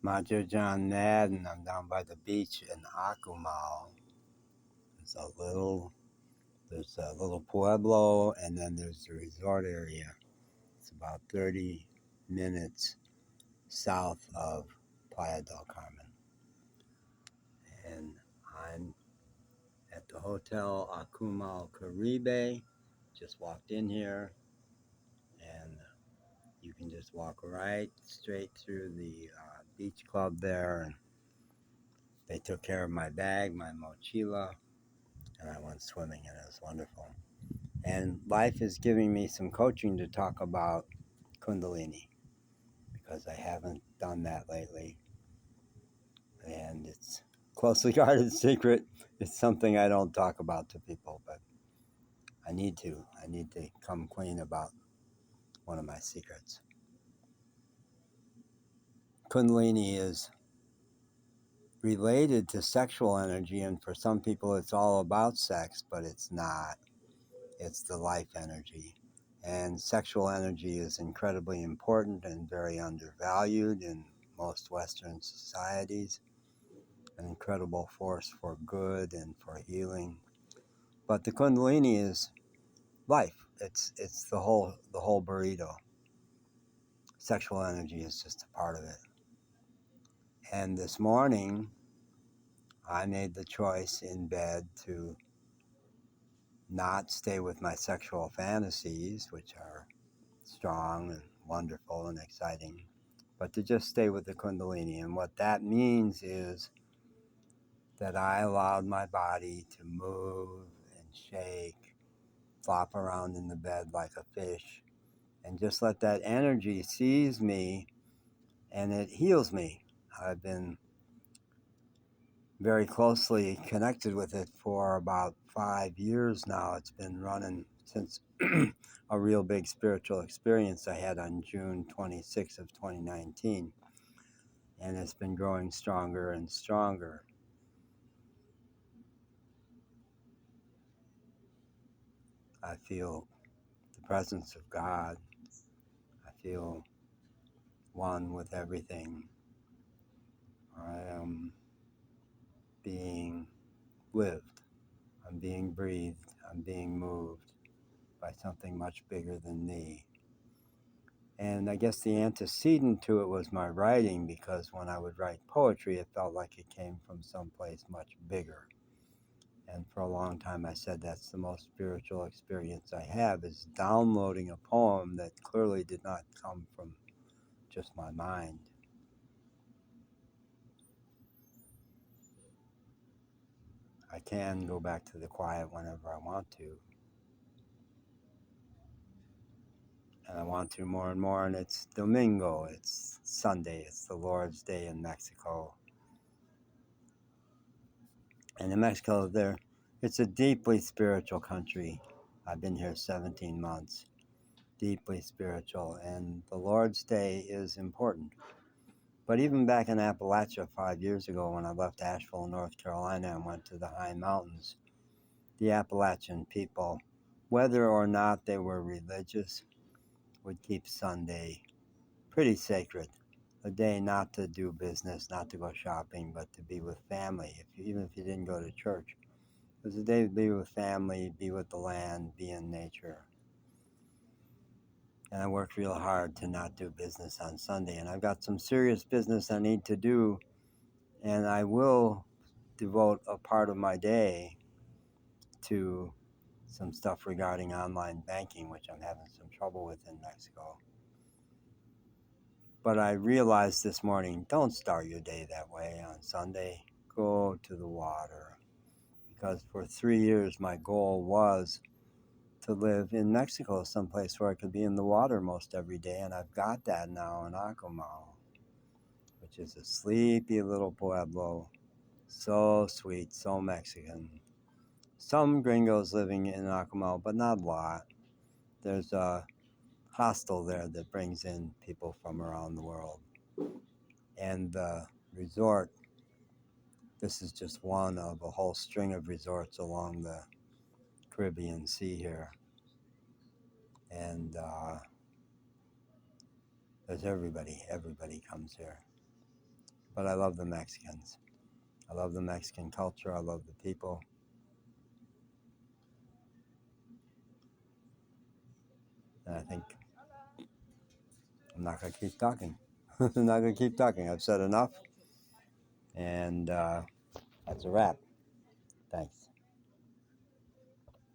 Majo John Madden. I'm down by the beach in Akumal. There's a little pueblo, and then there's the resort area. It's about 30 minutes south of Playa del Carmen. And I'm at the Hotel Akumal Caribe. Just walked in here, and you can just walk right straight through the beach club there. And they took care of my bag, my mochila, and I went swimming, and it was wonderful. And life is giving me some coaching to talk about kundalini because I haven't done that lately. And it's closely guarded secret. It's something I don't talk about to people, but I need to. I need to come clean about one of my secrets. Kundalini is related to sexual energy, and for some people it's all about sex, but it's not. It's the life energy. And sexual energy is incredibly important and very undervalued in most Western societies. An incredible force for good and for healing. But the Kundalini is life. It's the whole burrito. Sexual energy is just a part of it. And this morning, I made the choice in bed to not stay with my sexual fantasies, which are strong and wonderful and exciting, but to just stay with the Kundalini. And what that means is that I allowed my body to move and shake, flop around in the bed like a fish, and just let that energy seize me, and it heals me. I've been very closely connected with it for about 5 years now. It's been running since a real big spiritual experience I had on June 26th of 2019. And it's been growing stronger and stronger. I feel the presence of God. I feel one with everything. I am being lived. I'm being breathed. I'm being moved by something much bigger than me. And I guess the antecedent to it was my writing, because when I would write poetry, it felt like it came from someplace much bigger. And for a long time, I said that's the most spiritual experience I have, is downloading a poem that clearly did not come from just my mind. I can go back to the quiet whenever I want to. And I want to more and more, and it's Domingo, it's Sunday, it's the Lord's Day in Mexico. And in Mexico, it's a deeply spiritual country. I've been here 17 months, deeply spiritual, and the Lord's Day is important. But even back in Appalachia 5 years ago, when I left Asheville, North Carolina, and went to the high mountains, the Appalachian people, whether or not they were religious, would keep Sunday pretty sacred. A day not to do business, not to go shopping, but to be with family, even if you didn't go to church. It was a day to be with family, be with the land, be in nature. And I worked real hard to not do business on Sunday. And I've got some serious business I need to do, and I will devote a part of my day to some stuff regarding online banking, which I'm having some trouble with in Mexico. But I realized this morning, don't start your day that way on Sunday. Go to the water. Because for 3 years, my goal was to live in Mexico, someplace where I could be in the water most every day. And I've got that now in Akumal, which is a sleepy little pueblo. So sweet, so Mexican. Some gringos living in Akumal, but not a lot. There's a hostel there that brings in people from around the world. And the resort, this is just one of a whole string of resorts along the Caribbean Sea here. And there's everybody comes here. But I love the Mexicans. I love the Mexican culture. I love the people. And I think I'm not going to keep talking. I'm not going to keep talking. I've said enough. And that's a wrap. Thanks.